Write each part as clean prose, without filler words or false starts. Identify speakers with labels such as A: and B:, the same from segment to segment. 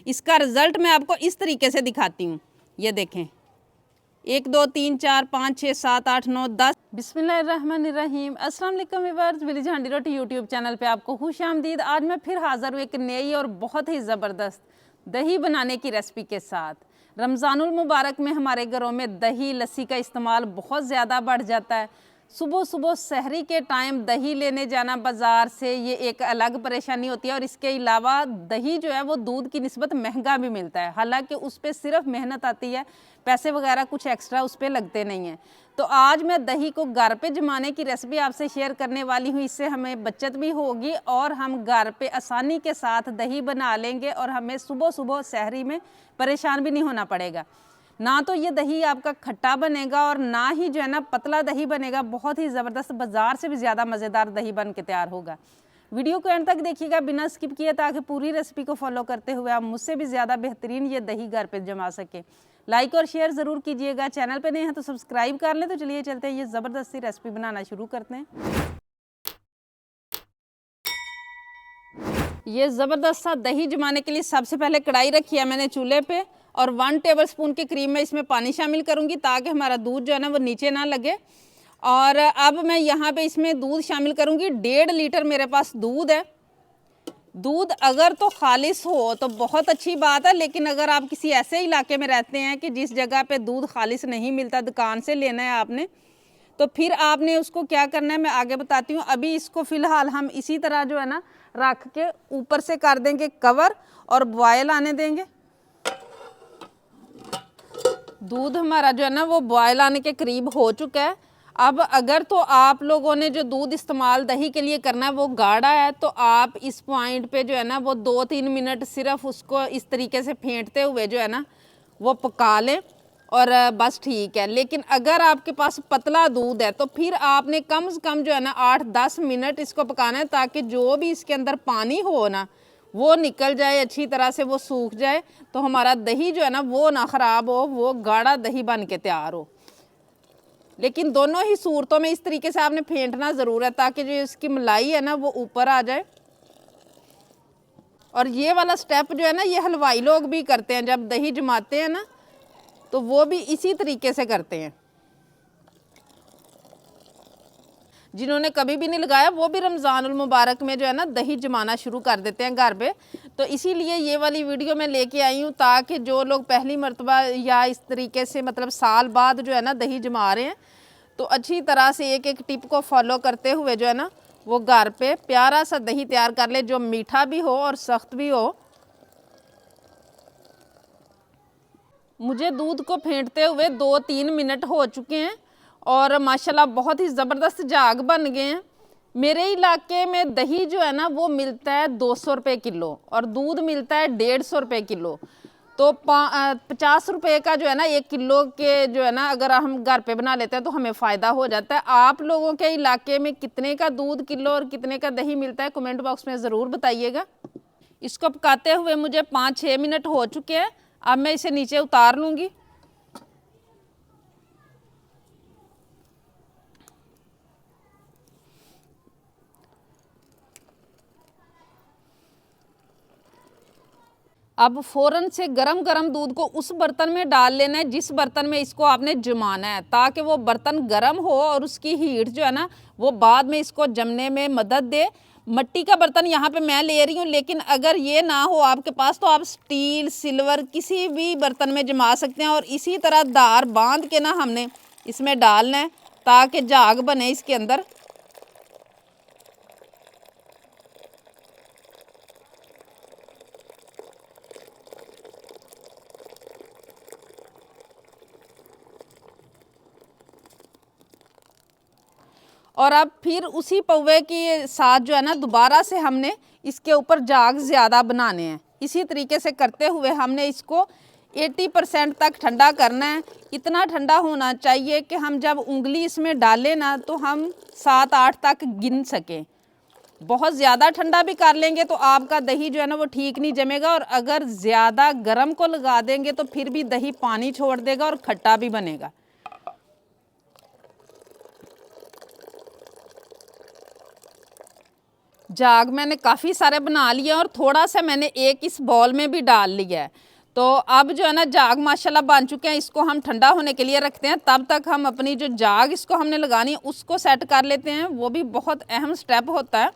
A: इसका रिज़ल्ट मैं आपको इस तरीके से दिखाती हूँ। ये देखें, 1 2 3 4 5 6 7 8 9 10। बिस्मिल्लाहिर्रहमानिर्रहीम। अस्सलाम वालेकुम व्यूअर्स, विलेज हांडी रोटी यूट्यूब चैनल पे आपको खुशामदीद। आज मैं फिर हाज़िर हूँ एक नई और बहुत ही ज़बरदस्त दही बनाने की रेसिपी के साथ। रमज़ानुल मुबारक में हमारे घरों में दही लस्सी का इस्तेमाल बहुत ज़्यादा बढ़ जाता है। सुबह सुबह सहरी के टाइम दही लेने जाना बाज़ार से, ये एक अलग परेशानी होती है। और इसके अलावा दही जो है वो दूध की निस्बत महंगा भी मिलता है, हालांकि उस पर सिर्फ मेहनत आती है, पैसे वगैरह कुछ एक्स्ट्रा उस पर लगते नहीं हैं। तो आज मैं दही को घर पे जमाने की रेसिपी आपसे शेयर करने वाली हूँ। इससे हमें बचत भी होगी और हम घर पे आसानी के साथ दही बना लेंगे और हमें सुबह सुबह सहरी में परेशान भी नहीं होना पड़ेगा। ना तो ये दही आपका खट्टा बनेगा और ना ही जो है ना पतला दही बनेगा, बहुत ही ज़बरदस्त, बाज़ार से भी ज़्यादा मज़ेदार दही बन के तैयार होगा। वीडियो को एंड तक देखिएगा बिना स्किप किए, ताकि पूरी रेसिपी को फॉलो करते हुए आप मुझसे भी ज़्यादा बेहतरीन ये दही घर पे जमा सके। लाइक और शेयर ज़रूर कीजिएगा, चैनल पे नए हैं तो सब्सक्राइब कर लें। तो चलिए चलते हैं, ये ज़बरदस्त सी रेसिपी बनाना शुरू करते हैं। ये ज़बरदस्त सा दही जमाने के लिए सबसे पहले कढ़ाई रखी है मैंने चूल्हे पे, और 1 टेबलस्पून की क्रीम में इसमें पानी शामिल करूँगी ताकि हमारा दूध जो है ना वो नीचे ना लगे। और अब मैं यहाँ पे इसमें दूध शामिल करूँगी। 1.5 लीटर मेरे पास दूध है। दूध अगर तो खालिस हो तो बहुत अच्छी बात है, लेकिन अगर आप किसी ऐसे इलाके में रहते हैं कि जिस जगह पे दूध खालिस नहीं मिलता, दुकान से लेना है आपने, तो फिर आपने उसको क्या करना है मैं आगे बताती हूँ। अभी इसको फ़िलहाल हम इसी तरह जो है ना रख के ऊपर से कर देंगे कवर और बॉयल आने देंगे। दूध हमारा जो है ना वो बॉयल आने के करीब हो चुका है। अब अगर तो आप लोगों ने जो दूध इस्तेमाल दही के लिए करना है वो गाढ़ा है, तो आप इस पॉइंट पे जो है ना वो 2-3 मिनट सिर्फ उसको इस तरीके से फेंटते हुए जो है ना वो पका लें और बस ठीक है। लेकिन अगर आपके पास पतला दूध है तो फिर आपने कम से कम जो है ना 8-10 मिनट इसको पकाना है, ताकि जो भी इसके अंदर पानी हो ना वो निकल जाए, अच्छी तरह से वो सूख जाए, तो हमारा दही जो है ना वो ना ख़राब हो, वो गाढ़ा दही बन के तैयार हो। लेकिन दोनों ही सूरतों में इस तरीके से आपने फेंटना ज़रूर है, ताकि जो इसकी मलाई है ना वो ऊपर आ जाए। और ये वाला स्टेप जो है ना ये हलवाई लोग भी करते हैं, जब दही जमाते हैं ना तो वो भी इसी तरीके से करते हैं। जिन्होंने कभी भी नहीं लगाया वो भी रमज़ानुल मुबारक में जो है ना दही जमाना शुरू कर देते हैं घर पे। तो इसीलिए ये वाली वीडियो मैं लेके आई हूँ, ताकि जो लोग पहली मर्तबा या इस तरीके से मतलब साल बाद जो है ना दही जमा रहे हैं, तो अच्छी तरह से एक एक टिप को फॉलो करते हुए जो है ना वो घर पे प्यारा सा दही तैयार कर ले, जो मीठा भी हो और सख्त भी हो। मुझे दूध को फेंटते हुए 2-3 मिनट हो चुके हैं और माशाल्लाह बहुत ही ज़बरदस्त झाग बन गए हैं। मेरे इलाके में दही जो है ना वो मिलता है 200 रुपये किलो और दूध मिलता है 150 रुपये किलो। तो 50 रुपये का जो है ना 1 किलो के जो है ना अगर हम घर पे बना लेते हैं तो हमें फ़ायदा हो जाता है। आप लोगों के इलाके में कितने का दूध किलो और कितने का दही मिलता है कमेंट बॉक्स में ज़रूर बताइएगा। इसको पकाते हुए मुझे 5-6 मिनट हो चुके हैं। अब मैं इसे नीचे उतार लूँगी। अब फ़ौरन से गरम गरम दूध को उस बर्तन में डाल लेना है जिस बर्तन में इसको आपने जमाना है, ताकि वो बर्तन गरम हो और उसकी हीट जो है ना वो बाद में इसको जमने में मदद दे। मिट्टी का बर्तन यहाँ पे मैं ले रही हूँ, लेकिन अगर ये ना हो आपके पास तो आप स्टील, सिल्वर किसी भी बर्तन में जमा सकते हैं। और इसी तरह धार बांध के ना हमने इसमें डालना है ताकि झाग बने इसके अंदर। और अब फिर उसी पौवे के साथ जो है ना दोबारा से हमने इसके ऊपर झाग ज़्यादा बनाने हैं। इसी तरीके से करते हुए हमने इसको 80% तक ठंडा करना है। इतना ठंडा होना चाहिए कि हम जब उंगली इसमें डालें ना तो हम 7-8 तक गिन सकें। बहुत ज़्यादा ठंडा भी कर लेंगे तो आपका दही जो है ना वो ठीक नहीं जमेगा, और अगर ज़्यादा गर्म को लगा देंगे तो फिर भी दही पानी छोड़ देगा और खट्टा भी बनेगा। जाग मैंने काफ़ी सारे बना लिए और थोड़ा सा मैंने एक इस बॉल में भी डाल लिया है। तो अब जो है ना जाग माशाल्लाह बन चुके हैं, इसको हम ठंडा होने के लिए रखते हैं। तब तक हम अपनी जो जाग इसको हमने लगानी है उसको सेट कर लेते हैं, वो भी बहुत अहम स्टेप होता है।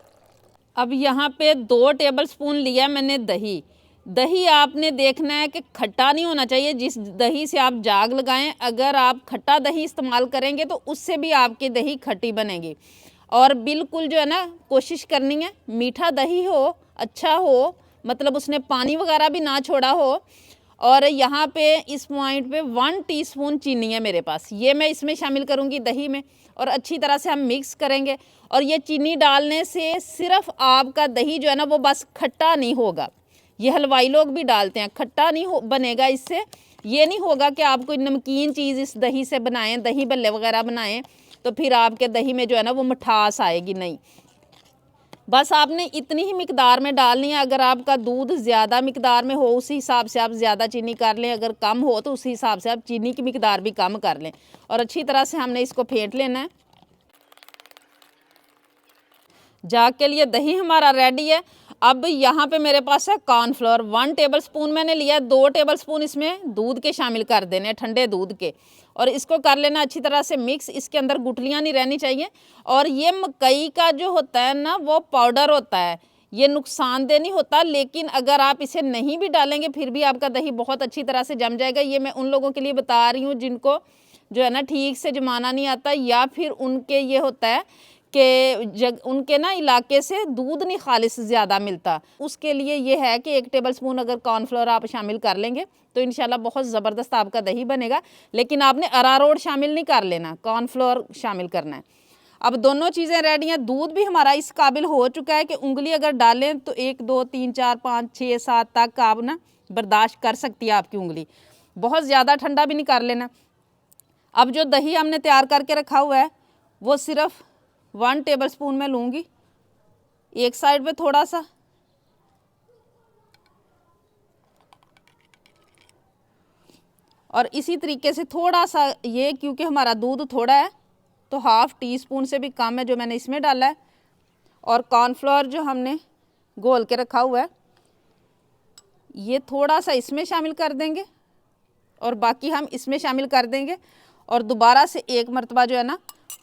A: अब यहाँ पे 2 टेबल स्पून लिया मैंने दही। दही आपने देखना है कि खट्टा नहीं होना चाहिए। जिस दही से आप जाग लगाएं, अगर आप खट्टा दही इस्तेमाल करेंगे तो उससे भी आपकी दही खट्टी बनेगी। और बिल्कुल जो है ना कोशिश करनी है मीठा दही हो, अच्छा हो, मतलब उसने पानी वगैरह भी ना छोड़ा हो। और यहाँ पे इस पॉइंट पे 1 टीस्पून चीनी है मेरे पास, ये मैं इसमें शामिल करूँगी दही में। और अच्छी तरह से हम मिक्स करेंगे। और ये चीनी डालने से सिर्फ आपका दही जो है ना वो बस खट्टा नहीं होगा, ये हलवाई लोग भी डालते हैं, खट्टा नहीं हो बनेगा इससे। ये नहीं होगा कि आप कोई नमकीन चीज़ इस दही से बनाएं, दही भल्ले वगैरह बनाएं, तो फिर आपके दही में जो है ना वो मिठास आएगी, नहीं। बस आपने इतनी ही मिकदार में डालनी है। अगर आपका दूध ज़्यादा मिकदार में हो उसी हिसाब से आप ज़्यादा चीनी कर लें, अगर कम हो तो उसी हिसाब से आप चीनी की मिकदार भी कम कर लें। और अच्छी तरह से हमने इसको फेंट लेना है। जाग के लिए दही हमारा रेडी है। अब यहाँ पे मेरे पास है कॉर्नफ्लोर, 1 टेबल स्पून मैंने लिया, 2 टेबल स्पून इसमें दूध के शामिल कर देने, ठंडे दूध के। और इसको कर लेना अच्छी तरह से मिक्स, इसके अंदर गुठलियाँ नहीं रहनी चाहिए। और ये मकई का जो होता है ना वो पाउडर होता है, ये नुकसानदेह नहीं होता, लेकिन अगर आप इसे नहीं भी डालेंगे फिर भी आपका दही बहुत अच्छी तरह से जम जाएगा। ये मैं उन लोगों के लिए बता रही हूँ जिनको जो है ना ठीक से जमाना नहीं आता, या फिर उनके ये होता है कि उनके ना इलाके से दूध नहीं खालिस ज़्यादा मिलता, उसके लिए ये है कि 1 टेबल स्पून अगर कॉर्नफ्लोर आप शामिल कर लेंगे तो इंशाल्लाह बहुत ज़बरदस्त आपका दही बनेगा। लेकिन आपने अरारोट शामिल नहीं कर लेना, कॉर्नफ्लोर शामिल करना है। अब दोनों चीज़ें रेडी हैं, दूध भी हमारा इस काबिल हो चुका है कि उंगली अगर डालें तो 1 2 3 4 5 6 7 तक आप ना बर्दाश्त कर सकती है आपकी उंगली, बहुत ज़्यादा ठंडा भी नहीं कर लेना। अब जो दही हमने तैयार करके रखा हुआ है वो सिर्फ 1 टेबल स्पून में लूँगी, एक साइड पे थोड़ा सा, और इसी तरीके से थोड़ा सा ये, क्योंकि हमारा दूध थोड़ा है तो 1/2 टीस्पून से भी कम है जो मैंने इसमें डाला है। और कॉर्नफ्लोर जो हमने घोल के रखा हुआ है ये थोड़ा सा इसमें शामिल कर देंगे और बाकी हम इसमें शामिल कर देंगे। और दोबारा से एक मरतबा जो है ना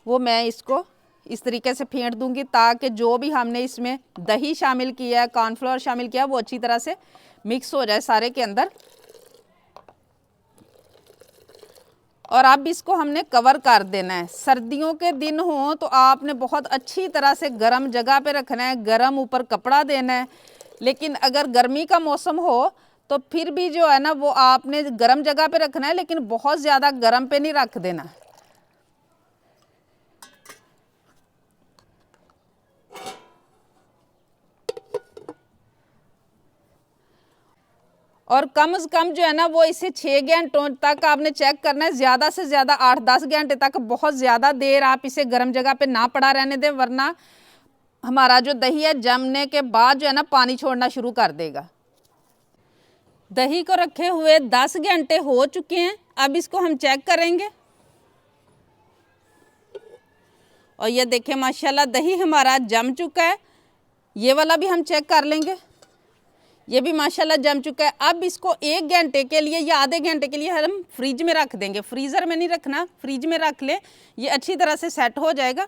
A: वो मैं इसको इस तरीके से फेंट दूंगी ताकि जो भी हमने इसमें दही शामिल किया है, कॉर्नफ्लोर शामिल किया है, वो अच्छी तरह से मिक्स हो जाए सारे के अंदर। और अब इसको हमने कवर कर देना है। सर्दियों के दिन हो तो आपने बहुत अच्छी तरह से गर्म जगह पे रखना है, गर्म ऊपर कपड़ा देना है। लेकिन अगर गर्मी का मौसम हो तो फिर भी जो है ना वो आपने गर्म जगह पे रखना है, लेकिन बहुत ज़्यादा गर्म पे नहीं रख देना। और कम से कम जो है ना वो इसे 6 घंटों तक आपने चेक करना है, ज़्यादा से ज़्यादा 8-10 घंटे तक। बहुत ज़्यादा देर आप इसे गर्म जगह पे ना पड़ा रहने दें, वरना हमारा जो दही है जमने के बाद जो है ना पानी छोड़ना शुरू कर देगा। दही को रखे हुए 10 घंटे हो चुके हैं। अब इसको हम चेक करेंगे और ये देखें माशाल्लाह दही हमारा जम चुका है। ये वाला भी हम चेक कर लेंगे, ये भी माशाल्लाह जम चुका है। अब इसको 1 घंटे के लिए या आधे घंटे के लिए हम फ्रिज में रख देंगे। फ्रीज़र में नहीं रखना, फ्रिज में रख ले, ये अच्छी तरह से सेट हो जाएगा।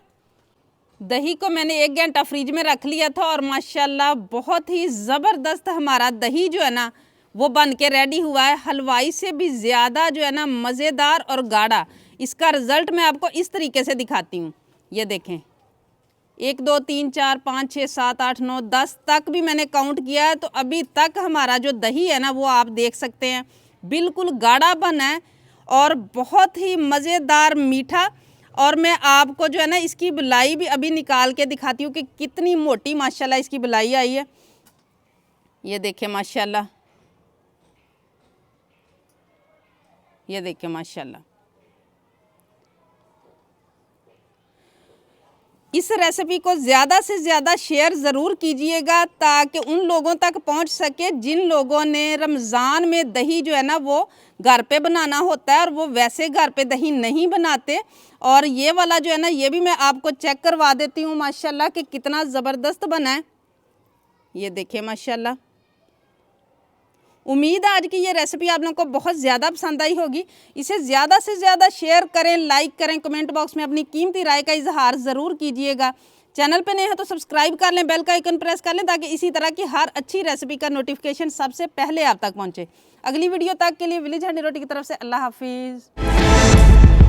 A: दही को मैंने 1 घंटा फ्रिज में रख लिया था और माशाल्लाह बहुत ही ज़बरदस्त हमारा दही जो है ना वो बन के रेडी हुआ है। हलवाई से भी ज़्यादा जो है ना मज़ेदार और गाढ़ा। इसका रिज़ल्ट मैं आपको इस तरीके से दिखाती हूँ। ये देखें, 1 2 3 4 5 6 7 8 9 10 तक भी मैंने काउंट किया है। तो अभी तक हमारा जो दही है ना वो आप देख सकते हैं बिल्कुल गाढ़ा बना है और बहुत ही मज़ेदार मीठा। और मैं आपको जो है ना इसकी बिलाई भी अभी निकाल के दिखाती हूँ कि कितनी मोटी माशाल्लाह इसकी बिलाई आई है। ये देखें माशाल्लाह, ये देखें माशाल्लाह। इस रेसिपी को ज़्यादा से ज़्यादा शेयर ज़रूर कीजिएगा ताकि उन लोगों तक पहुंच सके जिन लोगों ने रमज़ान में दही जो है ना वो घर पे बनाना होता है और वो वैसे घर पे दही नहीं बनाते। और ये वाला जो है ना ये भी मैं आपको चेक करवा देती हूँ माशाल्लाह कि कितना ज़बरदस्त बना है। ये देखिए माशाल्लाह। उम्मीद है आज की ये रेसिपी आप लोगों को बहुत ज़्यादा पसंद आई होगी। इसे ज़्यादा से ज़्यादा शेयर करें, लाइक करें, कमेंट बॉक्स में अपनी कीमती राय का इजहार ज़रूर कीजिएगा। चैनल पे नए हैं तो सब्सक्राइब कर लें, बेल का आइकन प्रेस कर लें ताकि इसी तरह की हर अच्छी रेसिपी का नोटिफिकेशन सबसे पहले आप तक पहुंचे। अगली वीडियो तक के लिए विलेज हंडी रोटी की तरफ से अल्लाह हाफिज़।